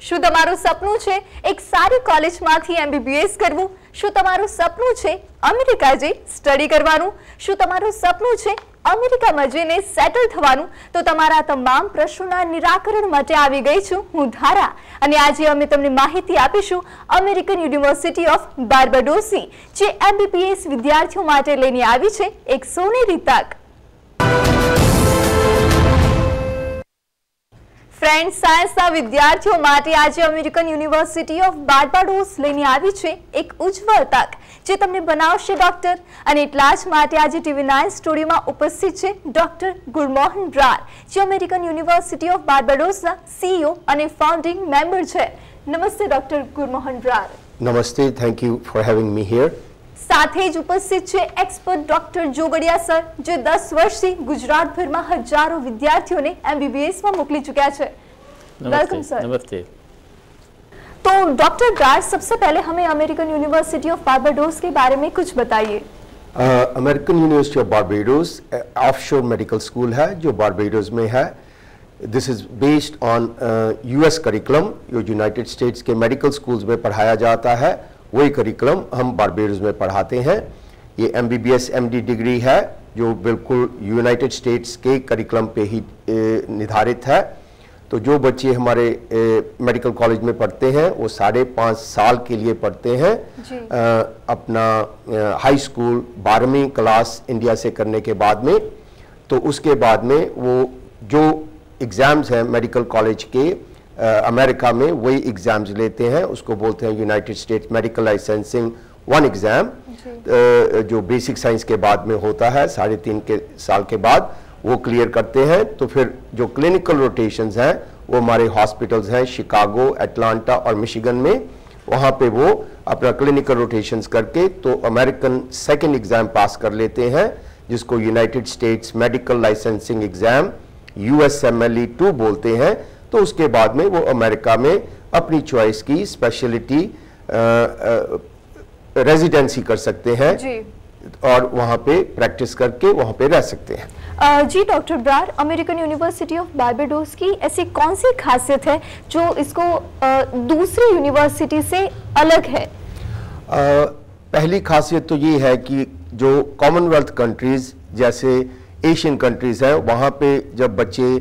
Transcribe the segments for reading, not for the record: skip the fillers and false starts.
શું તમારું સપનું છે એક સારી કોલેજમાંથી MBBS કરવું? શું તમારું સપનું છે અમેરિકા જઈ સ્ટડી કરવાનું? શું તમારું સપનું છે અમેરિકામાં જઈને સેટલ થવાનું? તો તમારા તમામ પ્રશ્નોના નિરાકરણ માટે આવી ગઈ છું હું ધારા, અને આજે અમે તમને માહિતી આપીશું અમેરિકન યુનિવર્સિટી ઓફ બાર્બાડોસની, જે MBBS વિદ્યાર્થીઓ માટે લઈને આવી છે એક સોનેરી તક। फ्रेंड्स, सायन्सना विद्यार्थियों माटे आज अमेरिकन यूनिवर्सिटी ऑफ बार्बाडोस लईने आवी छे एक उज्जवल तक जे तमने बनावशे डॉक्टर। अने એટલા જ માટે આજે TV9 સ્ટુડિયોમાં ઉપસ્થિત છે ડોક્ટર ગુરમોહન બ્રાર, જે અમેરિકન યુનિવર્સિટી ઓફ બાર્બાડોસના CEO અને ફાઉન્ડિંગ મેમ્બર છે। નમસ્તે doctor Gurmohan Brar. Namaste, thank you for having me here. સાથે જ ઉપસ્થિત છે એક્સપર્ટ ડોક્ટર જોગડિયા સર, જે 10 વર્ષથી ગુજરાતભરમાં હજારો વિદ્યાર્થીઓને MBBS માં મોકલી ચૂક્યા છે। Welcome sir. नमस्ते। तो डॉक्टर ब्रार, सबसे पहले हमें अमेरिकन यूनिवर्सिटी ऑफ बार्बाडोस के बारे में कुछ बताइए। American university of Barbados offshore medical school है जो बारबाडोस में है। This is based on US curriculum, जो यूनाइटेड स्टेट्स के मेडिकल स्कूल्स में पढ़ाया जाता है, वही करिकुलम हम बारबाडोस में पढ़ाते हैं। ये MBBS MD डिग्री है जो बिल्कुल यूनाइटेड स्टेट्स के करिकुलम पे ही निर्धारित है। तो जो बच्चे हमारे मेडिकल कॉलेज में पढ़ते हैं वो 5.5 साल के लिए पढ़ते हैं। अपना हाई स्कूल 12वीं क्लास इंडिया से करने के बाद में, तो उसके बाद में वो जो एग्ज़ाम्स हैं मेडिकल कॉलेज के अमेरिका में वही एग्ज़ाम्स लेते हैं। उसको बोलते हैं United states medical licensing 1 exam, जो बेसिक साइंस के बाद में होता है 3.5 साल के बाद वो क्लियर करते हैं। तो फिर जो क्लिनिकल रोटेशंस हैं वो हमारे हॉस्पिटल्स हैं शिकागो, एटलांटा और मिशिगन में, वहाँ पे वो अपना क्लिनिकल रोटेशंस करके तो अमेरिकन सेकंड एग्ज़ाम पास कर लेते हैं, जिसको United states medical licensing exam USMLE 2 बोलते हैं। तो उसके बाद में वो अमेरिका में अपनी चॉइस की स्पेशलिटी रेजिडेंसी कर सकते हैं और वहाँ पे प्रैक्टिस करके वहाँ पे रह सकते हैं। जी doctor Brar, American university of Barbados की ऐसी कौन सी खासियत है जो इसको दूसरी यूनिवर्सिटी से अलग है? पहली खासियत तो ये है कि जो कॉमनवेल्थ कंट्रीज़ जैसे एशियन कंट्रीज़ हैं, वहाँ पे जब बच्चे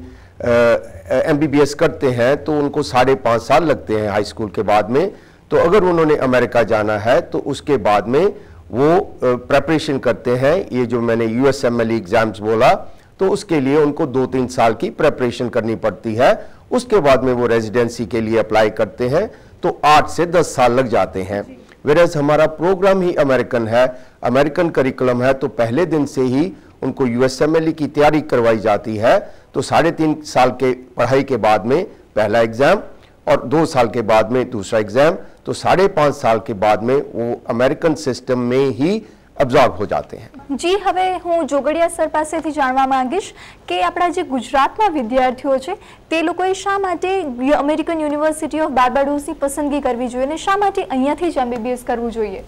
MBBS करते हैं तो उनको 5.5 साल लगते हैं हाई स्कूल के बाद में। तो अगर उन्होंने अमेरिका जाना है तो उसके बाद में वो प्रेपरेशन करते हैं। ये जो मैंने USMLE एग्ज़ाम्स बोला, तो उसके लिए उनको 2-3 साल की प्रेपरेशन करनी पड़ती है। उसके बाद में वो रेजिडेंसी के लिए अप्लाई करते हैं तो 8 से 10 साल लग जाते हैं। वेरएज हमारा प्रोग्राम ही अमेरिकन है, अमेरिकन करिकुलम है, तो पहले दिन से ही उनको USMLE की तैयारी करवाई जाती है। तो 3.5 साल के पढ़ाई के बाद में पहला एग्ज़ाम और 2 साल के बाद में दूसरा एग्ज़ाम, तो 5.5 साल के बाद में वो अमेरिकन सिस्टम में ही अब्जॉर्ब हो जाते हैं। जी, हवे हूँ जोगड़िया सर पासेथी जाणवा मांगीश के आपણા જે ગુજરાતના વિદ્યાર્થીઓ છે તે લોકોએ શા માટે અમેરિકન યુનિવર્સિટી ઓફ બાર્બાડોસની પસંદગી કરવી જોઈએ અને શા માટે અહીંયાથી જ MBBS કરવું જોઈએ?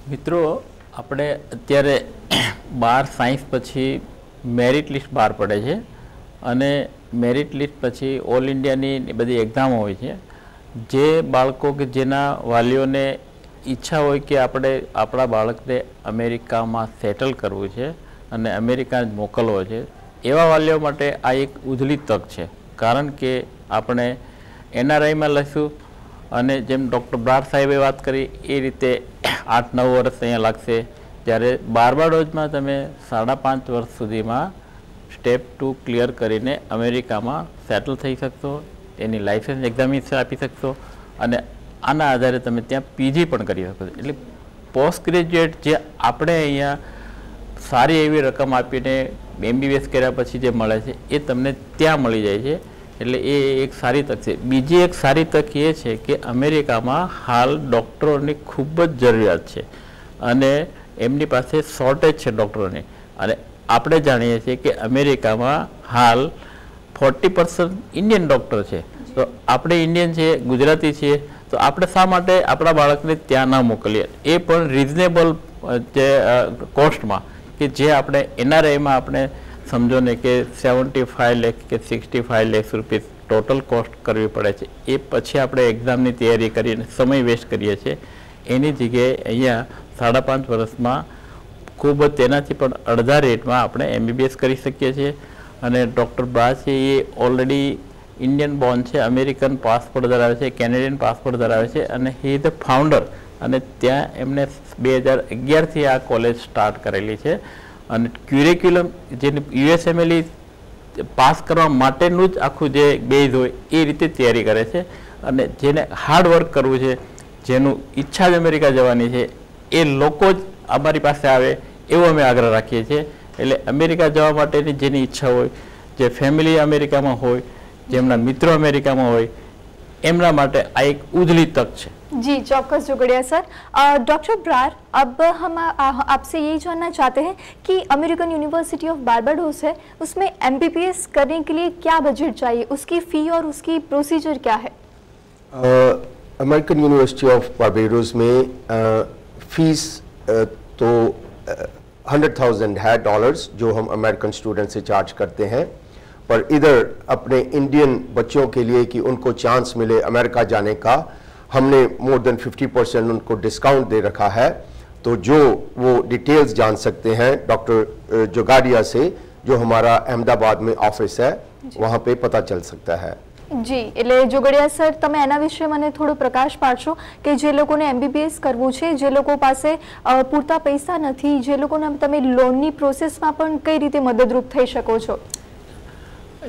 મિત્રો, આપણે અત્યારે 12 સાયન્સ પછી મેરિટ લિસ્ટ બહાર પડે છે અને મેરિટ લિસ્ટ પછી ઓલ ઇન્ડિયાની બધી એક્ઝામો હોય છે। જે બાળકો કે જેના વાલીઓને ઈચ્છા હોય કે આપણે આપણા બાળકને અમેરિકામાં સેટલ કરવું છે અને અમેરિકા મોકલવો છે, એવા વાલીઓ માટે આ એક ઉજળી તક છે। કારણ કે આપણે NRIમાં લઈશું અને જેમ ડૉક્ટર બ્રાર સાહેબે વાત કરી એ રીતે 8-9 વર્ષ અહીંયા લાગશે, ત્યારે બાર્બાડોસમાં તમે 5.5 વર્ષ સુધીમાં સ્ટેપ 2 ક્લિયર કરીને અમેરિકામાં સેટલ થઈ શકશો, એની લાઇસન્સ એક્ઝામિનેશન આપી શકશો અને આના આધારે તમે ત્યાં PG પણ કરી શકો છો। એટલે પોસ્ટ ગ્રેજ્યુએટ જે આપણે અહીંયા સારી એવી રકમ આપીને MBBS કર્યા પછી જે મળે છે એ તમને ત્યાં મળી જાય છે, એટલે એ એક સારી તક છે। બીજી એક સારી તક એ છે કે અમેરિકામાં હાલ ડૉક્ટરોની ખૂબ જ જરૂરિયાત છે અને એમની પાસે શોર્ટેજ છે ડૉક્ટરોની। અને આપણે જાણીએ છીએ કે અમેરિકામાં હાલ 40% ઇન્ડિયન ડૉક્ટર છે, તો આપણે ઇન્ડિયન છીએ, ગુજરાતી છીએ, તો આપણે શા માટે આપણા બાળકને ત્યાં ના મોકલીએ, એ પણ રિઝનેબલ જે કોસ્ટમાં, કે જે આપણે NRIમાં આપણે સમજો ને કે 75 લાખ કે 65 લાખ રૂપિયા ટોટલ કોસ્ટ કરવી પડે છે એ પછી આપણે એક્ઝામની તૈયારી કરીને સમય વેસ્ટ કરીએ છીએ એની જગ્યાએ અહીંયા 5.5 વર્ષમાં ખૂબ તેનાથી પણ અડધા રેટમાં આપણે MBBS કરી શકીએ છીએ અને ડૉક્ટર બ્રા છે એ ઓલરેડી ઇન્ડિયન બોર્ન છે, અમેરિકન પાસપોર્ટ ધરાવે છે, કેનેડિયન પાસપોર્ટ ધરાવે છે અને હી ઇઝ ધ ફાઉન્ડર અને ત્યાં એમને 2011થી આ કોલેજ સ્ટાર્ટ કરેલી છે અને ક્યુરિક્યુલમ જેને USMLE પાસ કરવા માટેનું જ આખું જે બેઝ હોય એ રીતે તૈયારી કરે છે અને જેને હાર્ડ વર્ક કરવું છે, જેનું ઈચ્છા જ અમેરિકા જવાની છે એ લોકો જ અમારી પાસે આવે એવો અમે આગ્રહ રાખીએ છીએ. એટલે અમેરિકા જવા માટેની જેની ઈચ્છા હોય, જે ફેમિલી અમેરિકામાં હોય, જેમના મિત્રો અમેરિકામાં હોય એમના માટે આ એક ઉજળી તક છે. जी चौक्कस जुगड़िया सर. डॉक्टर ब्रार, अब हम आपसे यही जानना चाहते हैं कि अमेरिकन यूनिवर्सिटी ऑफ बारबाडोस है, उसमें MBBS करने के लिए क्या बजट चाहिए, उसकी फ़ी और उसकी प्रोसीजर क्या है? अमेरिकन यूनिवर्सिटी ऑफ बारबाडोस में फीस तो 100,000 है डॉलर्स जो हम अमेरिकन स्टूडेंट से चार्ज करते हैं, पर इधर अपने इंडियन बच्चों के लिए कि उनको चांस मिले अमेरिका जाने का, हमने मोर देन 50% उनको डिस्काउंट दे रखा है. तो जो वो डिटेल्स जान सकते हैं डॉक्टर जोगाड़िया से, जो हमारा अहमदाबाद में ऑफिस है, वहाँ पे पता चल सकता है. જી, એટલે જોગડિયા સર તમે એના વિશે મને થોડો પ્રકાશ પાડશો કે જે લોકોને MBBS કરવું છે, જે લોકો પાસે પૂરતા પૈસા નથી, જે લોકોને તમે લોનની પ્રોસેસમાં પણ કઈ રીતે મદદરૂપ થઈ શકો છો?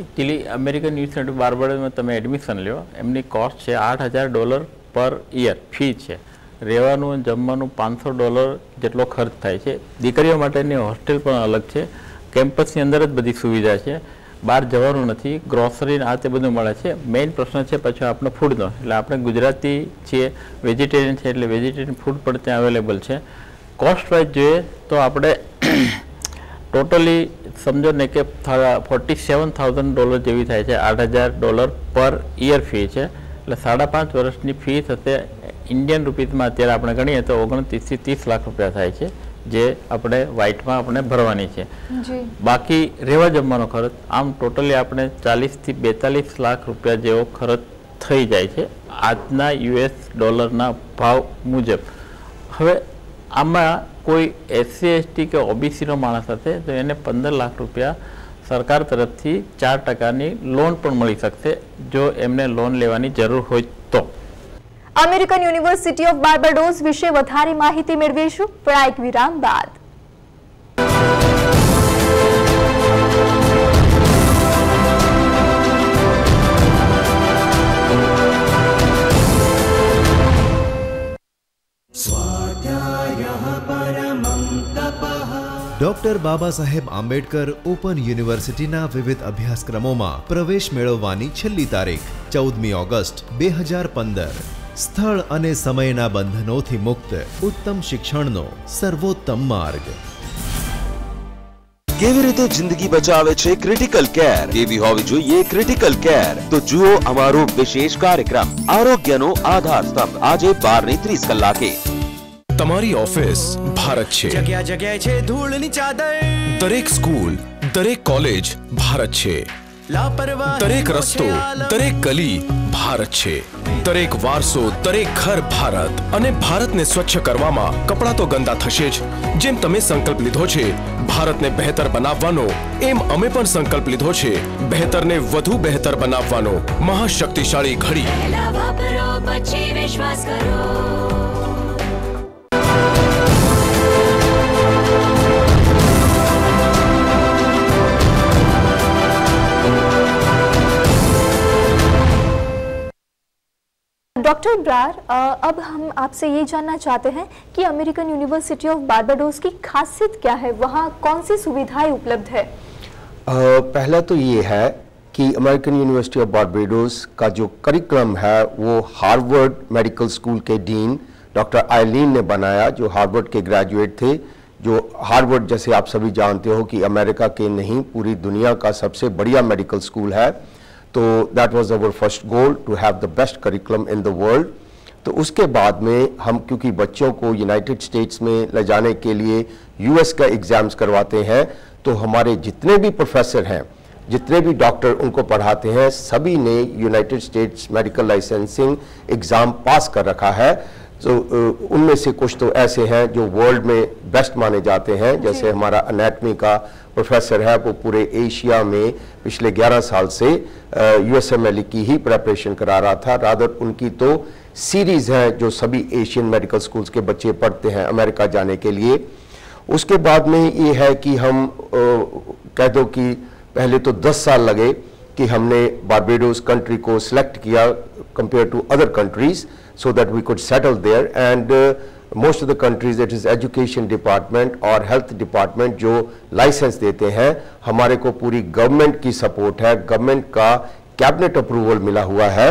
એકચ્યુઅલી અમેરિકન યુનિવર્સિટી બારબાડોસમાં તમે એડમિશન લ્યો એમની કોસ્ટ છે $8,000 પર યર ફી છે. રહેવાનું જમવાનું $500 જેટલો ખર્ચ થાય છે. દીકરીઓ માટેની હોસ્ટેલ પણ અલગ છે, કેમ્પસની અંદર જ બધી સુવિધા છે, બહાર જવાનું નથી, ગ્રોસરી આ તે બધું મળે છે. મેઇન પ્રશ્ન છે પછી આપણો ફૂડનો, એટલે આપણે ગુજરાતી છીએ, વેજીટેરિયન છે એટલે વેજીટેરિયન ફૂડ પણ ત્યાં અવેલેબલ છે. કોસ્ટ વાઇઝ જોઈએ તો આપણે ટોટલી સમજો ને કે $47,000 જેવી થાય છે. $8,000 પર યર ફી છે, એટલે 5.5 વર્ષની ફી થશે. ઇન્ડિયન રૂપીઝમાં અત્યારે આપણે ગણીએ તો 29 થી 30 લાખ રૂપિયા થાય છે, જે આપણે વ્હાઇટમાં આપણે ભરવાની છે. બાકી રહેવા જમવાનો ખર્ચ આમ ટોટલી આપણે 40 થી 42 લાખ રૂપિયા જેવો ખર્ચ થઈ જાય છે આજના $ના ભાવ મુજબ. હવે આમાં કોઈ SC ST કે OBC નો માણસ હશે તો એને 15 લાખ રૂપિયા સરકાર તરફથી 4% લોન પણ મળી શકશે જો એમને લોન લેવાની જરૂર હોય તો. અમેરિકન યુનિવર્સિટી ઓફ બાર્બાડોસ વિશે વધારે માહિતી મેળવીશું પણ એક વિરામ બાદ. ડોક્ટર બાબા સાહેબ આંબેડકર ઓપન યુનિવર્સિટીના વિવિધ અભ્યાસક્રમોમાં પ્રવેશ મેળવવાની છેલ્લી તારીખ 14મી ઓગસ્ટ 2015. સ્થળ અને સમયના બંધનોથી મુક્ત ઉત્તમ શિક્ષણનો સર્વોત્તમ માર્ગ. કેવી રીતે જિંદગી બચાવે છે ક્રિટિકલ કેર, કેવી હોવી જોઈએ ક્રિટિકલ કેર, તો જુઓ અમારો વિશેષ કાર્યક્રમ આરોગ્યનો આધાર સ્તંભ આજે 12:30 કલાકે. તમારી ઓફિસ ભારત છે, જગ્યા જગ્યાએ છે ધૂળની ચાદર, દરેક સ્કૂલ દરેક કોલેજ ભારત છે, દરેક રસ્તો દરેક ગલી ભારત છે, દરેક વારસો દરેક ઘર ભારત. અને ભારતને સ્વચ્છ કરવામાં કપડાં તો ગંદા થશે જ. જેમ તમે સંકલ્પ લીધો છે ભારતને બહેતર બનાવવાનો, એમ અમે પણ સંકલ્પ લીધો છે બહેતરને વધુ બહેતર બનાવવાનો. મહાશક્તિશાળી ઘડી. વિશ્વાસ કરો. डॉक्टर ब्रार, अब हम आपसे ये जानना चाहते हैं कि अमेरिकन यूनिवर्सिटी ऑफ बारबाडोस की खासियत क्या है, वहाँ कौन सी सुविधाएं उपलब्ध है? पहला तो ये है कि अमेरिकन यूनिवर्सिटी ऑफ बारबाडोस का जो करिकुलम है वो हार्वर्ड मेडिकल स्कूल के डीन डॉक्टर आइलीन ने बनाया, जो हार्वर्ड के ग्रेजुएट थे. जो हार्वर्ड जैसे आप सभी जानते हो कि अमेरिका के नहीं पूरी दुनिया का सबसे बढ़िया मेडिकल स्कूल है. तो that was our first goal to have the best curriculum in the world. तो उसके बाद में हम क्योंकि बच्चों को यूनाइटेड स्टेट्स में ले जाने के लिए US का एग्ज़ाम्स करवाते हैं, तो हमारे जितने भी प्रोफेसर हैं जितने भी डॉक्टर उनको पढ़ाते हैं सभी ने United states medical licensing exam pass कर रखा है। तो उनमें से कुछ तो ऐसे हैं जो वर्ल्ड में बेस्ट माने जाते हैं, जैसे हमारा एनाटमी का प्रोफेसर है, वो पूरे एशिया में पिछले 11 साल से USMLE की ही प्रिपरेशन करा रहा था। रादर उनकी तो सीरीज़ है जो सभी एशियन मेडिकल स्कूल्स के बच्चे पढ़ते हैं अमेरिका जाने के लिए। उसके बाद में ये है कि हम कह दो कि पहले तो 10 साल लगे कि हमने बारबेडोस कंट्री को सिलेक्ट किया compare to other countries, so that we could settle there, and most of the countries it is education department और health department जो लाइसेंस देते हैं। हमारे को पूरी गवर्नमेंट की सपोर्ट है, गवर्नमेंट का कैबिनेट अप्रूवल मिला हुआ है।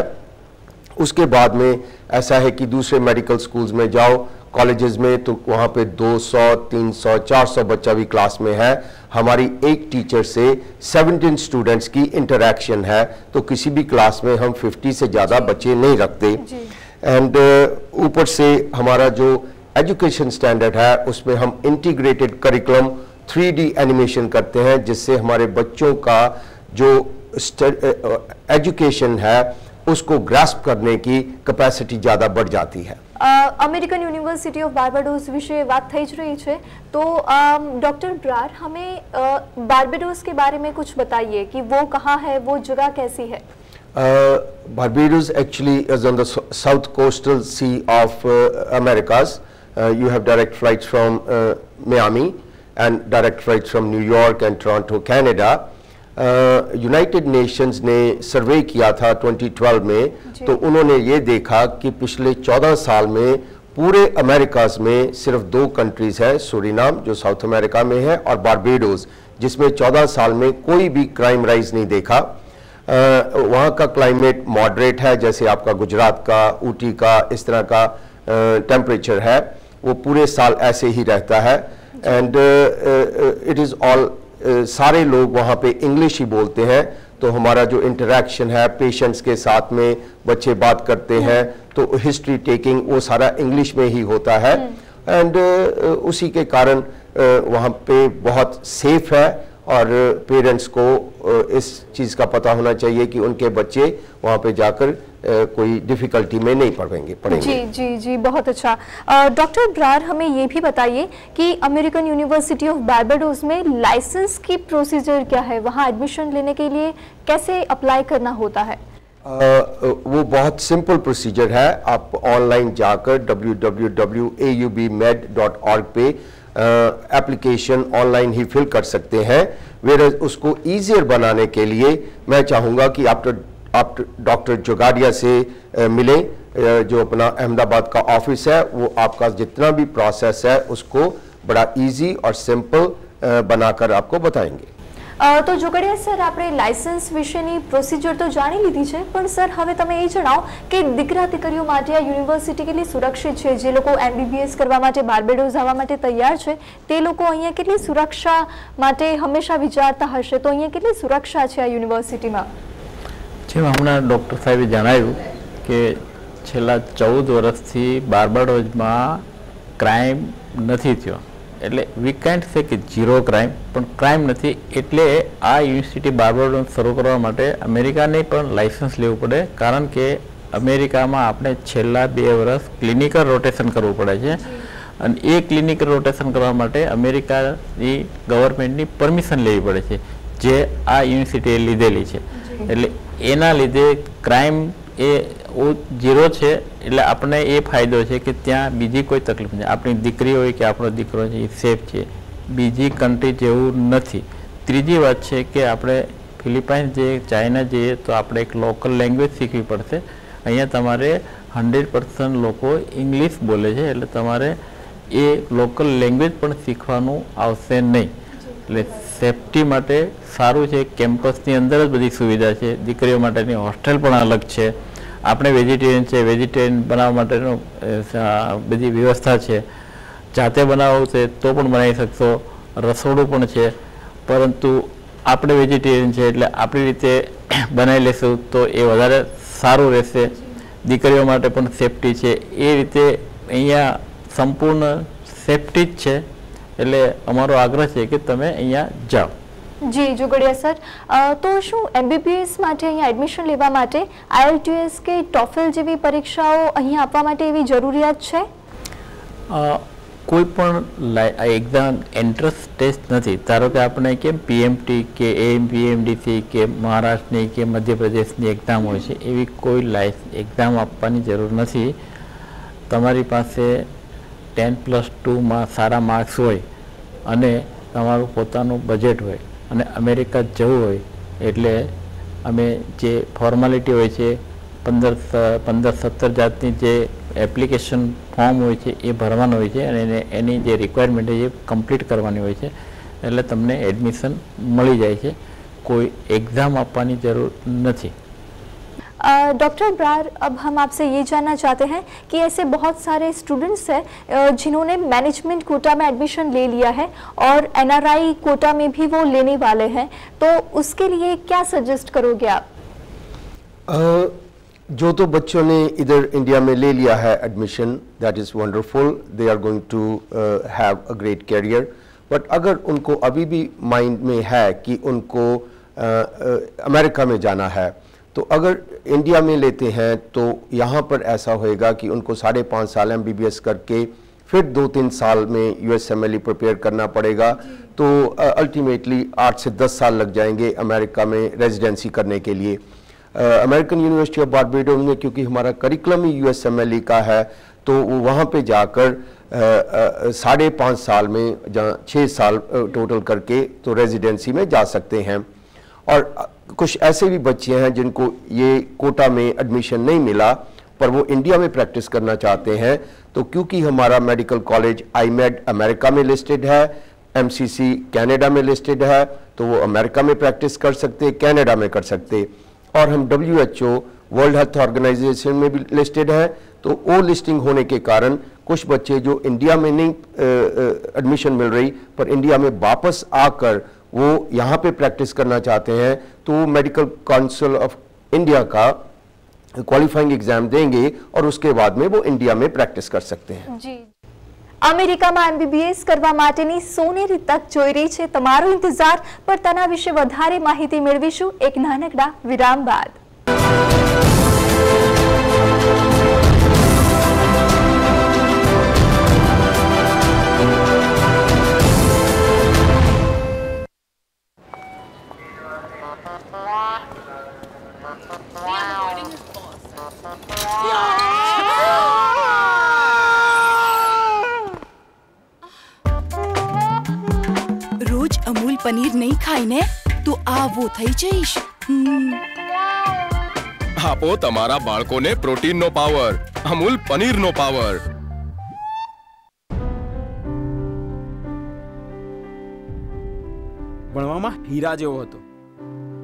उसके बाद में ऐसा है कि दूसरे मेडिकल स्कूल्स में जाओ, कॉलेजेस में, तो वहाँ पे 200, 300, 400 बच्चा भी क्लास में है। हमारी एक टीचर से 17 स्टूडेंट्स की इंटरेक्शन है, तो किसी भी क्लास में हम 50 से ज़्यादा बच्चे नहीं रखते। एंड ऊपर से हमारा जो एजुकेशन स्टैंडर्ड है उसमें हम इंटीग्रेटेड करिकुलम 3D एनिमेशन करते हैं, जिससे हमारे बच्चों का जो एजुकेशन है उसको ग्रास्प करने की कैपेसिटी ज़्यादा बढ़ जाती है। अमेरिकन यूनिवर्सिटी ऑफ बारबाडोस विषय बात થઈ જ રહી છે, तो डॉक्टर ब्रार हमें बारबाडोस के बारे में कुछ बताइए कि वो कहाँ है, वो जगह कैसी है। Barbados actually is on the south coastal sea of Americas. You have direct flights from Miami and direct flights from New York and Toronto, Canada. United Nations ने सर्वे किया था 2012 में, तो उन्होंने ये देखा कि पिछले 14 साल में पूरे अमेरिकाज में सिर्फ 2 कंट्रीज है, सूरीनाम जो साउथ अमेरिका में है और बारबाडोस, जिसमें 14 साल में कोई भी क्राइम राइज नहीं देखा। वहाँ का क्लाइमेट मॉडरेट है, जैसे आपका गुजरात का, ऊटी का इस तरह का टेम्परेचर है, वो पूरे साल ऐसे ही रहता है। एंड इट इज़ ऑल सारे लोग वहाँ पे इंग्लिश ही बोलते हैं, तो हमारा जो इंटरेक्शन है पेशेंट्स के साथ में, बच्चे बात करते हैं तो हिस्ट्री टेकिंग वो सारा इंग्लिश में ही होता है। एंड उसी के कारण वहाँ पे बहुत सेफ है और पेरेंट्स को इस चीज़ का पता होना चाहिए कि उनके बच्चे वहाँ पे जाकर कोई डिफिकल्टी में नहीं पड़ेंगे। जी जी जी, बहुत अच्छा। डॉक्टर ब्रार हमें ये भी बताइए कि अमेरिकन यूनिवर्सिटी ऑफ बारबाडोस में लाइसेंस की प्रोसीजर क्या है, वहाँ एडमिशन लेने के लिए कैसे अप्लाई करना होता है। वो बहुत सिंपल प्रोसीजर है। आप ऑनलाइन जाकर www.aubmed.org पे एप्लीकेशन ऑनलाइन ही फिल कर सकते हैं। वेर उसको ईजियर बनाने के लिए मैं चाहूँगा कि आप डॉक्टर जोगाड़िया से मिलें, जो अपना अहमदाबाद का ऑफिस है, वो आपका जितना भी प्रोसेस है उसको बड़ा इजी और सिंपल बनाकर आपको बताएंगे। तो જોગડિયા સર, આપણે લાયસન્સ વિશેની પ્રોસિજર તો જાણી લીધી છે, પણ સર હવે તમે એ જણાવો કે દીકરા દીકરીઓ માટે આ યુનિવર્સિટી કેટલી સુરક્ષિત છે, જે લોકો MBBS કરવા માટે બારબાડોસ આવવા માટે તૈયાર છે તે લોકો અહીંયા કેટલી સુરક્ષા માટે હંમેશા વિચારતા હશે, તો અહીંયા કેટલી સુરક્ષા છે આ યુનિવર્સિટીમાં। જેમ હમણાં ડૉક્ટર સાહેબે જણાવ્યું કે છેલ્લા 14 વર્ષથી બારબાડોસમાં ક્રાઇમ નથી થયો, એટલે વી કાન્ટ સે કે ઝીરો ક્રાઇમ, પણ ક્રાઇમ નથી, એટલે આ યુનિવર્સિટી બારબાડોસ શરૂ કરવા માટે અમેરિકાને પણ લાઇસન્સ લેવું પડે, કારણ કે અમેરિકામાં આપણે છેલ્લા 2 વર્ષ ક્લિનિકલ રોટેશન કરવું પડે છે, અને એ ક્લિનિકલ રોટેશન કરવા માટે અમેરિકાની ગવર્મેન્ટની પરમિશન લેવી પડે છે, જે આ યુનિવર્સિટીએ લીધેલી છે, એટલે એના લીધે ક્રાઇમ એ ઝીરો છે, એટલે આપણે એ ફાયદો છે કે ત્યાં બીજી કોઈ તકલીફ નથી, આપણી દીકરી હોય કે આપણો દીકરો છે એ સેફ છે, બીજી કન્ટ્રી જેવું નથી। ત્રીજી વાત છે કે આપણે ફિલિપાઇન્સ જે ચાઇના જઈએ તો આપણે એક લોકલ લેંગ્વેજ શીખવી પડશે, અહીંયા તમારે 100% લોકો ઇંગ્લિશ બોલે છે, એટલે તમારે એ લોકલ લેંગ્વેજ પણ શીખવાનું આવશે નહીં, એટલે સેફટી માટે સારું છે। કેમ્પસની અંદર જ બધી સુવિધા છે, દીકરીઓ માટેની હોસ્ટેલ પણ અલગ છે, આપણે વેજીટેરિયન છે, વેજીટેરિયન બનાવવા માટેનો બધી વ્યવસ્થા છે, જાતે બનાવવું છે તો પણ બનાવી શકશો, રસોડું પણ છે, પરંતુ આપણે વેજીટેરિયન છે એટલે આપણી રીતે બનાવી લેશું તો એ વધારે સારું રહેશે, દીકરીઓ માટે પણ સેફટી છે, એ રીતે અહીંયા સંપૂર્ણ સેફટી જ છે, એટલે અમારો આગ્રહ છે કે તમે અહીંયા જાઓ। જી જોગડિયા સર, તો શું MBBS માટે અહીંયા એડમિશન લેવા માટે IELTS કે TOEFL જેવી પરીક્ષાઓ અહીંયા આપવા માટે એવી જરૂરિયાત છે? કોઈ પણ એક્ઝામ એન્ટ્રન્સ ટેસ્ટ નથી. ધારો કે આપણે કેમ PMT કે AMPMDC કે મહારાષ્ટ્રની કે મધ્યપ્રદેશની એક્ઝામ હોય છે, એવી કોઈ એક્ઝામ આપવાની જરૂર નથી. તમારી પાસે 10+2માં સારા માર્ક્સ હોય અને તમારું પોતાનું બજેટ હોય અને અમેરિકા જવું હોય એટલે અમે જે ફોર્માલિટી હોય છે 15-17 જાતની જે એપ્લિકેશન ફોર્મ હોય છે એ ભરવાનું હોય છે અને એની જે રિક્વાયરમેન્ટ છે એ કમ્પ્લીટ કરવાની હોય છે એટલે તમને એડમિશન મળી જાય છે. કોઈ એક્ઝામ આપવાની જરૂર નથી. डॉक्टर ब्रार, अब हम आपसे ये जानना चाहते हैं कि ऐसे बहुत सारे स्टूडेंट्स हैं जिन्होंने मैनेजमेंट कोटा में एडमिशन ले लिया है और NRI कोटा में भी वो लेने वाले हैं, तो उसके लिए क्या सजेस्ट करोगे आप? जो तो बच्चों ने इधर इंडिया में ले लिया है admission, that is wonderful, they are going to have a great career. बट अगर उनको अभी भी माइंड में है कि उनको अमेरिका में जाना है, तो अगर इंडिया में लेते हैं तो यहाँ पर ऐसा होएगा कि उनको 5.5 साल MBBS करके फिर 2-3 साल में USMLE प्रिपेयर करना पड़ेगा, तो अल्टीमेटली 8 से 10 साल लग जाएंगे अमेरिका में रेजिडेंसी करने के लिए. अमेरिकन यूनिवर्सिटी ऑफ बारबाडोस में क्योंकि हमारा करिकुलम ही USMLE का है, तो वो वहाँ पे जाकर 5.5 साल में जहाँ 6 साल टोटल करके तो रेजिडेंसी में जा सकते हैं. और कुछ ऐसे भी बच्चे हैं जिनको ये कोटा में एडमिशन नहीं मिला पर वो इंडिया में प्रैक्टिस करना चाहते हैं, तो क्योंकि हमारा मेडिकल कॉलेज IMED अमेरिका में लिस्टेड है, MCC कनाडा में लिस्टेड है, तो वो अमेरिका में प्रैक्टिस कर सकते, कनाडा में कर सकते. और हम WHO वर्ल्ड हेल्थ ऑर्गेनाइजेशन में भी लिस्टेड है, तो वो लिस्टिंग होने के कारण कुछ बच्चे जो इंडिया में नहीं एडमिशन मिल रही पर इंडिया में वापस आकर वो यहाँ पे प्रैक्टिस करना चाहते हैं, तो वो मेडिकल काउंसिल ऑफ इंडिया का क्वालिफाइंग एग्जाम देंगे और उसके बाद में वो इंडिया में प्रैक्टिस कर सकते हैं. जी, અમેરિકામાં MBBS કરવા માટેની સોનેરી તક જોઈ રહી છે તમારો ઇંતજાર, પર તેના વિશે વધારે માહિતી મેળવીશું એક નાનકડા વિરામ બાદ. રોજ અમૂલ પનીર નહીં ખાઈને તો આવો થઈ જઈશ. આપો તમારા બાળકોને પ્રોટીનનો પાવર, અમૂલ પનીરનો પાવર. ભણવામાં હીરા જેવો હતો,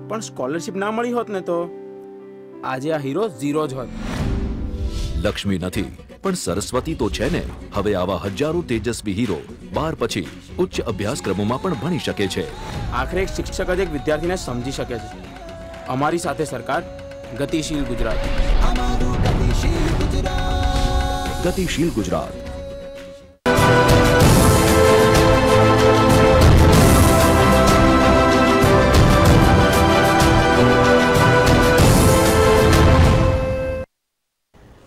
પણ સ્કોલરશિપ ના મળી હોત ને તો આજે આ હીરો ઝીરો જ હોત. લક્ષ્મી નથી પણ સરસ્વતી તો છે ને. હવે આવા હજારો તેજસ્વી હીરો 12 પછી ઉચ્ચ અભ્યાસક્રમોમાં પણ ભણી શકે છે. આખરે એક શિક્ષક જ એક વિદ્યાર્થીને સમજી શકે છે. અમારી સાથે સરકાર, ગતિશીલ ગુજરાત. ગતિશીલ Gujarat.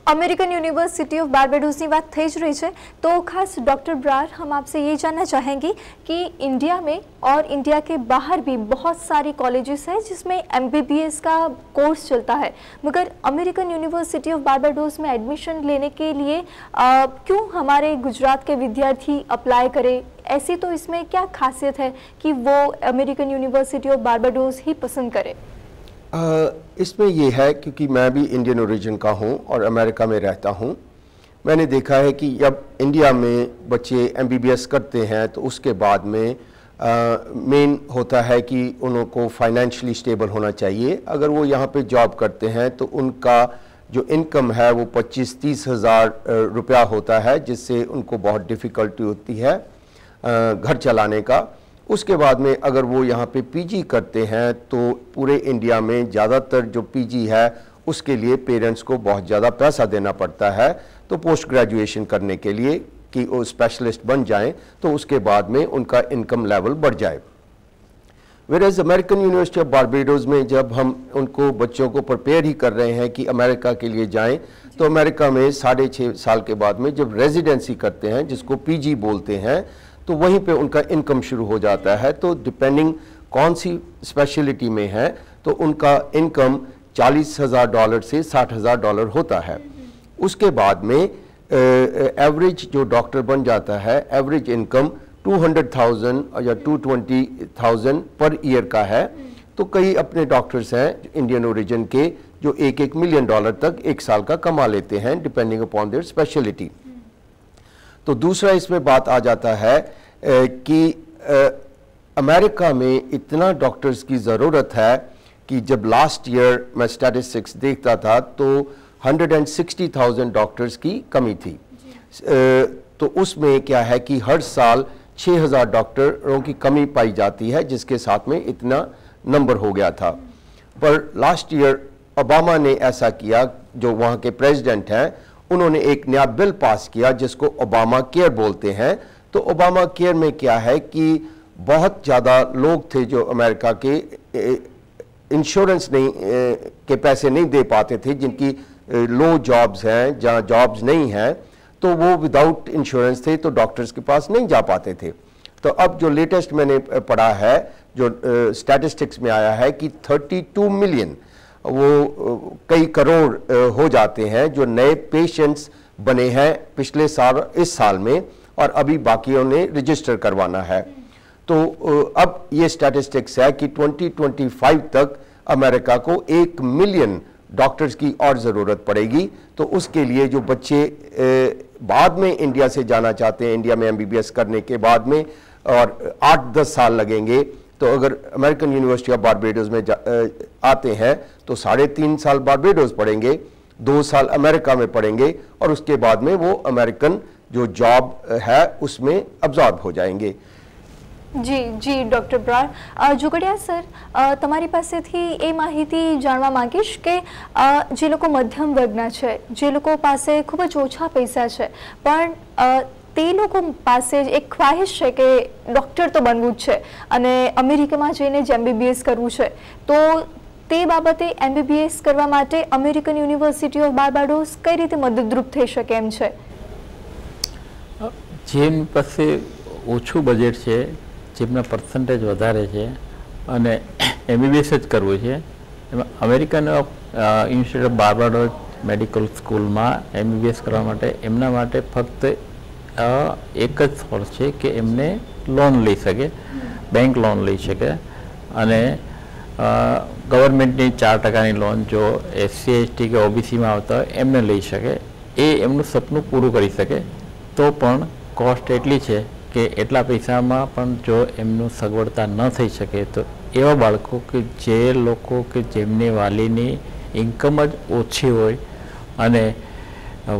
American university of Barbados की बात थी ज रही है, तो खास डॉक्टर ब्रार, हम आपसे ये जानना चाहेंगे कि इंडिया में और इंडिया के बाहर भी बहुत सारी कॉलेजेस हैं जिसमें MBBS का कोर्स चलता है, मगर अमेरिकन यूनिवर्सिटी ऑफ बारबाडोस में एडमिशन लेने के लिए क्यों हमारे गुजरात के विद्यार्थी अप्लाई करें? ऐसी तो इसमें क्या खासियत है कि वो अमेरिकन यूनिवर्सिटी ऑफ बारबाडोस ही पसंद करें? इसमें ये है क्योंकि मैं भी इंडियन ओरिजिन का हूँ और अमेरिका में रहता हूँ. मैंने देखा है कि जब इंडिया में बच्चे MBBS करते हैं तो उसके बाद में मेन होता है कि उनको फाइनेंशियली स्टेबल होना चाहिए. अगर वो यहाँ पे जॉब करते हैं तो उनका जो इनकम है वो 25-30 हज़ार रुपया होता है, जिससे उनको बहुत डिफ़िकल्टी होती है घर चलाने का. उसके बाद में अगर वो यहाँ पे PG करते हैं तो पूरे इंडिया में ज़्यादातर जो PG है उसके लिए पेरेंट्स को बहुत ज़्यादा पैसा देना पड़ता है. तो पोस्ट ग्रेजुएशन करने के लिए कि वो स्पेशलिस्ट बन जाएं तो उसके बाद में उनका इनकम लेवल बढ़ जाए. Whereas American university of Barbados में जब हम उनको बच्चों को प्रिपेयर ही कर रहे हैं कि अमेरिका के लिए जाएं, तो अमेरिका में 6.5 साल के बाद में जब रेजिडेंसी करते हैं, जिसको पीजी बोलते हैं, तो वहीं पे उनका इनकम शुरू हो जाता है। तो डिपेंडिंग कौन सी स्पेशलिटी में है, तो उनका इनकम $40,000 से $60,000 होता है। उसके बाद में एवरेज जो डॉक्टर बन जाता है, एवरेज इनकम 200,000 या 220,000 पर ईयर का है। तो कई अपने डॉक्टर्स हैं इंडियन ओरिजिन के जो $1 मिलियन तक एक साल का कमा लेते हैं, डिपेंडिंग अपॉन देयर स्पेशलिटी। तो दूसरा इसमें बात आ जाता है कि अमेरिका में इतना डॉक्टर्स की ज़रूरत है कि जब लास्ट ईयर मैं स्टैटिस्टिक्स देखता था तो 160,000 डॉक्टर्स की कमी थी। तो उसमें क्या है कि हर साल 6,000 डॉक्टरों की कमी पाई जाती है, जिसके साथ में इतना नंबर हो गया था। पर लास्ट ईयर ओबामा ने ऐसा किया, जो वहाँ के प्रेसिडेंट हैं, उन्होंने एक नया बिल पास किया जिसको ओबामा केयर बोलते हैं। तो ओबामा केयर में क्या है कि बहुत ज़्यादा लोग थे जो अमेरिका के इंश्योरेंस नहीं के पैसे नहीं दे पाते थे, जिनकी लो जॉब्स हैं, जहाँ जॉब्स नहीं हैं, तो वो विदाउट इंश्योरेंस थे, तो डॉक्टर्स के पास नहीं जा पाते थे। तो अब जो लेटेस्ट मैंने पढ़ा है, जो स्टैटिस्टिक्स में आया है कि 32 मिलियन, वो कई करोड़ हो जाते हैं जो नए पेशेंट्स बने हैं पिछले साल, इस साल में, और अभी बाकियों ने रजिस्टर करवाना है। तो अब ये स्टैटिस्टिक्स है कि 2025 तक अमेरिका को 1 मिलियन डॉक्टर्स की और ज़रूरत पड़ेगी। तो उसके लिए जो बच्चे बाद में इंडिया से जाना चाहते हैं, इंडिया में MBBS करने के बाद में, और 8-10 साल लगेंगे, तो अगर अमेरिकन यूनिवर्सिटी ऑफ बारबेडोस में आते हैं तो 3.5 साल बारबेडोस पढ़ेंगे, 2 साल अमेरिका में पढ़ेंगे, और उसके बाद में वो अमेरिकन जो जॉब है उसमें अब्जॉर्ब हो जाएंगे। જી ડૉક્ટર બ્રાર જોગડિયા સર, તમારી પાસેથી એ માહિતી જાણવા માંગીશ કે જે લોકો મધ્યમ વર્ગના છે, જે લોકો પાસે ખૂબ જ ઓછા પૈસા છે, પણ તે લોકો પાસે એક ખ્વાહિશ છે કે ડૉક્ટર તો બનવું જ છે અને અમેરિકામાં જઈને જ MBBS કરવું છે, તો તે બાબતે MBBS કરવા માટે અમેરિકન યુનિવર્સિટી ઓફ બાર્બાડોસ કઈ રીતે મદદરૂપ થઈ શકે એમ છે? જેની પાસે ઓછું બજેટ છે, જેમના પર્સન્ટેજ વધારે છે અને MBBS જ કરવું છે, એમાં American university of Barbados medical સ્કૂલમાં MBBS કરવા માટે એમના માટે ફક્ત એક જ સોર્સ છે કે એમને લોન લઈ શકે, બેંક લોન લઈ શકે, અને ગવર્મેન્ટની 4% લોન જો SC ST કે OBCમાં આવતા હોય એમને લઈ શકે, એ એમનું સપનું પૂરું કરી શકે। તો પણ કોસ્ટ એટલી છે કે એટલા પૈસામાં પણ જો એમનું સગવડતા ન થઈ શકે, તો એવા બાળકો કે જે લોકો કે જેમની વાલીની ઇન્કમ જ ઓછી હોય અને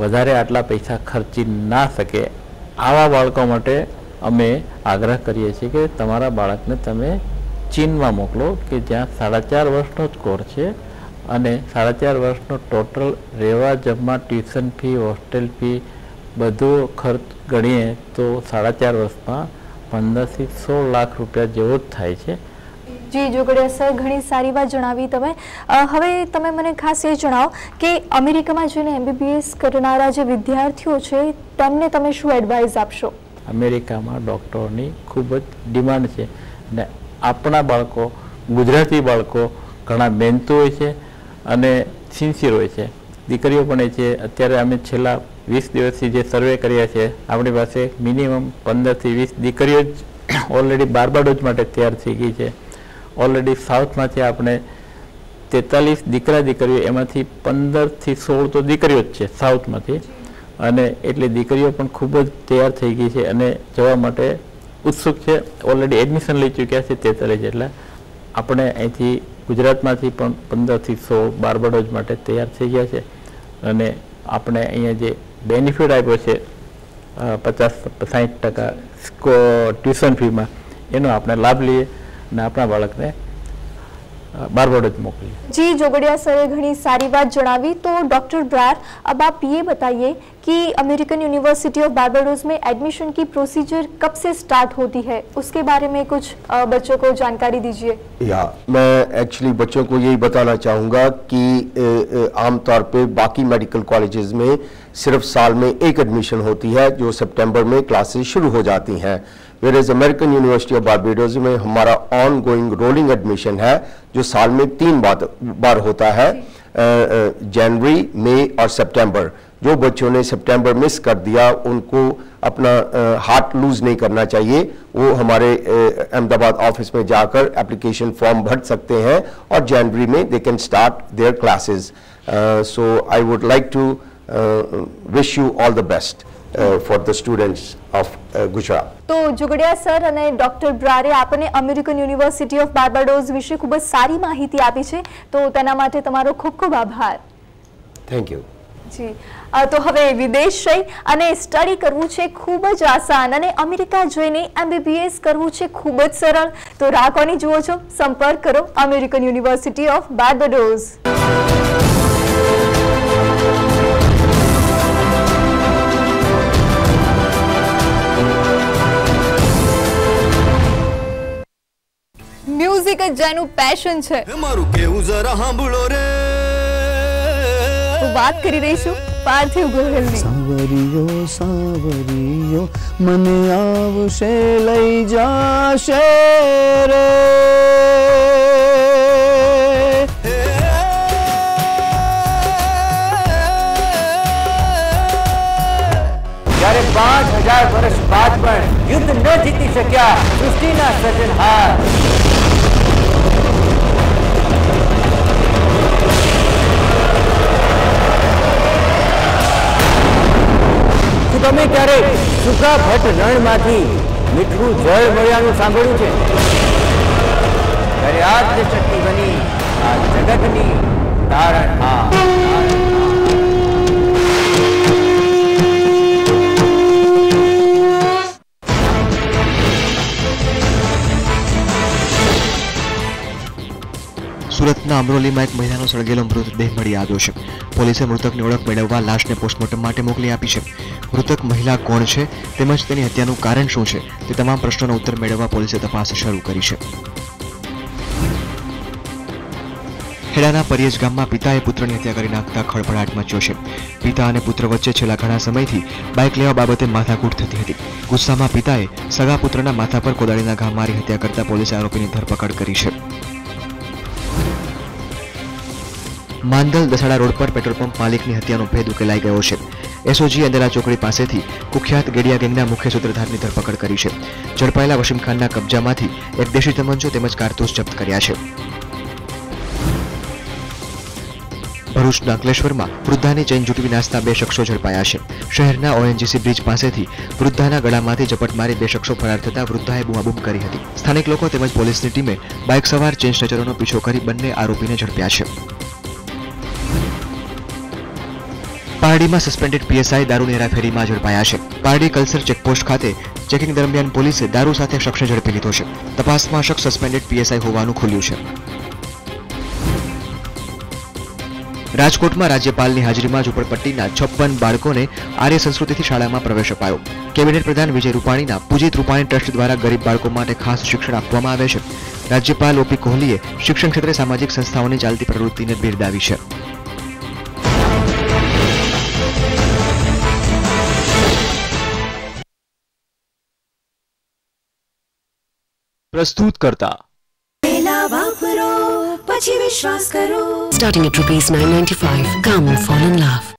વધારે આટલા પૈસા ખર્ચી ના શકે, આવા બાળકો માટે અમે આગ્રહ કરીએ છીએ કે તમારા બાળકને તમે ચીનમાં મોકલો, કે જ્યાં 4.5 વર્ષનો જ કોર્સ છે અને 4.5 વર્ષનો ટોટલ રહેવા જમવા ટ્યુશન ફી, હોસ્ટેલ ફી બધું ખર્ચ ગણીએ તો 4.5 વર્ષમાં 15 થી 16 લાખ રૂપિયા જેવો જ થાય છે। જી જોગડિયા સર, ઘણી સારી વાત જણાવી તમે। હવે તમે મને ખાસ એ જણાવો કે અમેરિકામાં જઈને MBBS કરનારા જે વિદ્યાર્થીઓ છે તેમને તમે શું એડવાઇસ આપશો? અમેરિકામાં ડૉક્ટરોની ખૂબ જ ડિમાન્ડ છે અને આપણા બાળકો, ગુજરાતી બાળકો ઘણા મહેનતુ હોય છે અને સિન્સિયર હોય છે, દીકરીઓ પણ એ છે। અત્યારે અમે છેલ્લા 20 દિવસથી જે સર્વે કર્યા છે, આપણી પાસે મિનિમમ 15 થી 20 દીકરીઓ જ ઓલરેડી બાર્બાડોસ માટે તૈયાર થઈ ગઈ છે। ઓલરેડી સાઉથમાંથી આપણે 43 દીકરા દીકરીઓ, એમાંથી 15 થી 16 તો દીકરીઓ જ છે સાઉથમાંથી, અને એટલે દીકરીઓ પણ ખૂબ જ તૈયાર થઈ ગઈ છે અને જવા માટે ઉત્સુક છે। ઓલરેડી એડમિશન લઈ ચૂક્યા છે 43 જેટલા। આપણે અહીંથી ગુજરાતમાંથી પણ 15 થી 16 બાર્બાડોસ માટે તૈયાર થઈ ગયા છે, અને આપણે અહીંયા જે બેનિફિટ આપ્યો છે 50-60% ટ્યુશન ફીમાં, એનો આપણે લાભ લઈએ અને આપણા બાળકને बारबाडोस मोकली। जी जोगड़िया सर घनी सारी बात जણાવી। तो डॉक्टर ब्रार, अब आप ये बताइए कि अमेरिकन यूनिवर्सिटी ऑफ बारबाडोस में एडमिशन की प्रोसीजर कब से स्टार्ट होती है, उसके बारे में कुछ बच्चों को जानकारी दीजिए। मैं एक्चुअली बच्चों को यही बताना चाहूँगा कि आमतौर पे बाकी मेडिकल कॉलेजेस में सिर्फ साल में एक एडमिशन होती है, जो सितंबर में क्लासेस शुरू हो जाती हैं। Where American university of Barbados में हमारा ऑन गोइंग रोलिंग एडमिशन है, जो साल में 3 बार होता है, जनवरी, मई और सितंबर। जो बच्चों ने सितंबर मिस कर दिया उनको अपना हार्ट लूज नहीं करना चाहिए, वो हमारे अहमदाबाद ऑफिस में जाकर एप्लीकेशन फॉर्म भर सकते हैं और जनवरी में they can start their classes. So I would like to wish you all the best for the students of Gujarat. तो जुगड़िया सर અને ડોક્ટર બ્રારે આપને અમેરિકન યુનિવર્સિટી ઓફ બારબાડોસ વિશે ખૂબ જ સારી માહિતી આપી છે, તો તેના માટે તમારો ખૂબ ખૂબ આભાર। થેન્ક યુ જી। તો હવે વિદેશ જઈ અને સ્ટડી કરવું છે ખૂબ જ આસાન અને અમેરિકા જઈને MBBS કરવું છે ખૂબ જ સરળ। તો રાહ કોની જુઓ છો? સંપર્ક કરો American university of Barbados. Music जेनु पैशन छे, मारू केवू जरा सांभळो रे। तो बात करी रही छू पार्थिव गोहिलनी। सावरियो सावरियो मने आवशे लई जाशे रे। જ્યારે 5000 વર્ષ બાદ પણ યુદ્ધ ન જીતી શક્યા સૃષ્ટિના સર્જનહાર। તમે ક્યારે સુકા ભટ્ટ રણમાંથી મીઠું જળ મળ્યાનું સાંભળ્યું છે? ત્યારે આ જ શક્તિ બની આ જગતની તારણહાર। સુરતના અમરોલીમાં એક મહિલાનો સળગેલો મૃતદેહ મળી આવ્યો છે। પોલીસે મૃતકની ઓળખ મેળવવા લાશને પોસ્ટમોર્ટમ માટે મોકલી આપી છે। મૃતક મહિલા કોણ છે તેમજ તેની હત્યાનું કારણ શું છે તે તમામ પ્રશ્નોનો ઉત્તર મેળવવા પોલીસે તપાસ શરૂ કરી છે। ખેડાના પરિયજ ગામમાં પિતાએ પુત્રની હત્યા કરી નાખતા ખળભળાટ મચ્યો છે। પિતા અને પુત્ર વચ્ચે છેલ્લા ઘણા સમયથી બાઇક લેવા બાબતે માથાકૂટ થતી હતી। ગુસ્સામાં પિતાએ સગા પુત્રના માથા પર કોદાળીના ઘા મારી હત્યા કરતા પોલીસે આરોપીની ધરપકડ કરી છે। માંદલ દસાડા રોડ પર પેટ્રોલ પંપ માલિકની હત્યાનો ભેદ ઉકેલાઈ ગયો છે। એસઓજી અંદેલા ચોકડી પાસેથી કુખ્યાત ગેડિયા ગેંગના મુખ્ય સૂત્રધારની ધરપકડ કરી છે। ઝડપાયેલા વસીમ ખાનના કબજામાંથી એક દેશી તમંચો તેમજ કારતૂસ જપ્ત કર્યા છે। ભરૂચના અંકલેશ્વરમાં વૃદ્ધાની ચેઇન જૂટવી નાસતા 2 શખ્સો ઝડપાયા છે। શહેરના ઓએનજીસી બ્રિજ પાસેથી વૃદ્ધાના ગળામાંથી ઝપટ મારી 2 શખ્સો ફરાર થતા વૃદ્ધાએ બૂમાબૂમ કરી હતી। સ્થાનિક લોકો તેમજ પોલીસની ટીમે બાઇક સવાર ચેઇન સ્નેચરોનો પીછો કરી બંને આરોપીને ઝડપ્યા છે। પારડીમાં સસ્પેન્ડેડ પીએસઆઈ દારૂની હેરાફેરીમાં ઝડપાયા છે। પારડી કલ્સર ચેકપોસ્ટ ખાતે ચેકિંગ દરમિયાન પોલીસે દારૂ સાથે શખ્સને ઝડપી લીધો છે। તપાસમાં શખ્સ સસ્પેન્ડેડ પીએસઆઈ હોવાનું ખુલ્યું છે। રાજકોટમાં રાજ્યપાલની હાજરીમાં ઝૂંપડપટ્ટીના 56 બાળકોને આર્ય સંસ્કૃતિથી શાળામાં પ્રવેશ અપાયો। કેબિનેટ પ્રધાન વિજય રૂપાણીના પૂજિત રૂપાણી ટ્રસ્ટ દ્વારા ગરીબ બાળકો માટે ખાસ શિક્ષણ આપવામાં આવે છે। રાજ્યપાલ ઓપી કોહલીએ શિક્ષણ ક્ષેત્રે સામાજિક સંસ્થાઓની ચાલતી પ્રવૃત્તિને બિરદાવી છે। प्रस्तुत करता Starting at ₹995, come fall in love.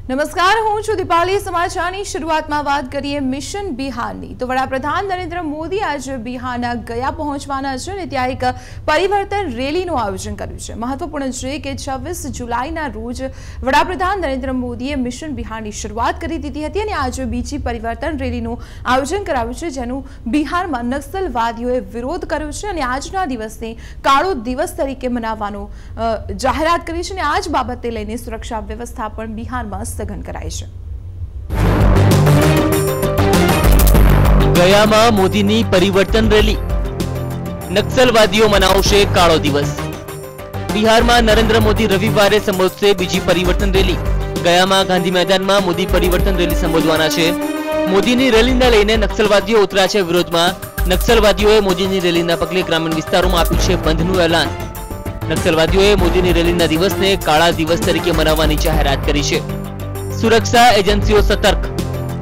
નમસ્કાર, હું છું દીપાલી. સમાચારની શરૂઆતમાં વાત કરીએ મિશન બિહારની. તો વડાપ્રધાન નરેન્દ્ર મોદી આજે બિહારના ગયા પહોંચવાના છે અને ત્યાં એક પરિવર્તન રેલીનું આયોજન કર્યું છે. મહત્વપૂર્ણ છે કે 26 જુલાઈના રોજ વડાપ્રધાન નરેન્દ્ર મોદીએ મિશન બિહારની શરૂઆત કરી દીધી હતી અને આજે બીજી પરિવર્તન રેલીનું આયોજન કરાવ્યું છે, જેનું બિહારમાં નક્સલવાદીઓએ વિરોધ કર્યો છે અને આજના દિવસને કાળો દિવસ તરીકે મનાવવાનો જાહેરાત કરી છે અને આ જ બાબતે લઈને સુરક્ષા વ્યવસ્થા પણ બિહારમાં સઘન કરાઈ છે. ગયામાં મોદીની પરિવર્તન રેલી, નક્સલવાદીઓ મનાવશે કાળો દિવસ. બિહારમાં નરેન્દ્ર મોદી રવિવારે સંબોધશે બીજી પરિવર્તન રેલી. ગયામાં ગાંધી મેદાનમાં મોદી પરિવર્તન રેલી સંબોધવાના છે. મોદીની રેલીને લઈને નક્સલવાદીઓ ઉતર્યા છે વિરોધમાં. નક્સલવાદીઓએ મોદીની રેલીના પગલે ગ્રામીણ વિસ્તારોમાં આપ્યું છે બંધનું એલાન. નક્સલવાદીઓએ મોદીની રેલીના દિવસને કાળા દિવસ તરીકે મનાવવાની જાહેરાત કરી છે. સુરક્ષા એજન્સીઓ સતર્ક.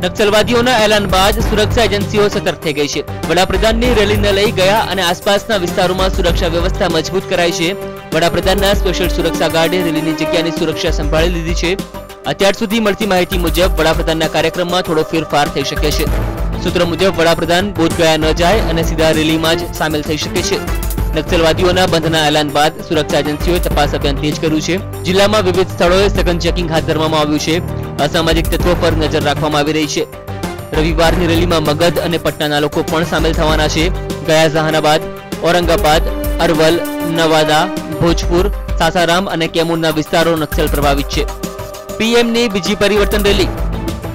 નક્સલવાદીઓના એલાન બાદ સુરક્ષા એજન્સીઓ સતર્ક થઈ ગઈ છે. વડાપ્રધાનની રેલીને લઈ ગયા અને આસપાસના વિસ્તારોમાં સુરક્ષા વ્યવસ્થા મજબૂત કરાઈ છે. વડાપ્રધાનના સ્પેશિયલ સુરક્ષા ગાર્ડે રેલીની જગ્યાની સુરક્ષા સંભાળી લીધી છે. અત્યાર સુધી મળતી માહિતી મુજબ વડાપ્રધાનના કાર્યક્રમમાં થોડો ફેરફાર થઈ શકે છે. સૂત્રો મુજબ વડાપ્રધાન બોધગયા ન જાય અને સીધા રેલીમાં જ સામેલ થઈ શકે છે. નક્સલવાદીઓના બંધના એલાન બાદ સુરક્ષા એજન્સીઓએ તપાસ અભિયાન તેજ કર્યું છે. જિલ્લામાં વિવિધ સ્થળોએ સઘન ચેકિંગ હાથ ધરવામાં આવ્યું છે. અસામાજિક તત્વો પર નજર રાખવામાં આવી રહી છે. રવિવારની રેલીમાં મગધ અને પટનાના લોકો પણ સામેલ થવાના છે. ગયા જહાનાબાદ, ઔરંગાબાદ, અરવલ, નવાદા, ભોજપુર, સાસારામ અને કેમૂરના વિસ્તારો નક્સલ પ્રભાવિત છે. પીએમની બીજી પરિવર્તન રેલી.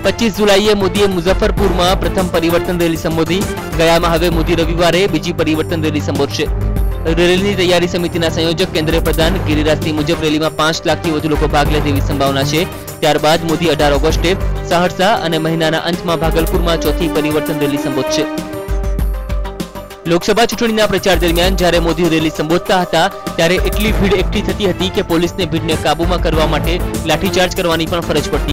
25 જુલાઈએ મોદીએ મુઝફ્ફરપુરમાં પ્રથમ પરિવર્તન રેલી સંબોધી. ગયામાં હવે મોદી રવિવારે બીજી પરિવર્તન રેલી સંબોધશે. રેલીની તૈયારી સમિતિના સંયોજક કેન્દ્રીય પ્રધાન ગિરિરાજસિંહ મુજબ રેલીમાં 5 લાખથી વધુ લોકો ભાગ લે તેવી સંભાવના છે. ત્યારબાદ મોદી 18 ઓગસ્ટે સહરસા અને મહિનાના અંતમાં ભાગલપુરમાં ચોથી પરિવર્તન રેલી સંબોધશે. લોકસભા ચૂંટણીના પ્રચાર દરમિયાન જ્યારે મોદી રેલી સંબોધતા હતા ત્યારે એટલી ભીડ એકઠી થતી હતી કે પોલીસને ભીડને કાબૂમાં કરવા માટે લાઠીચાર્જ કરવાની પણ ફરજ પડતી.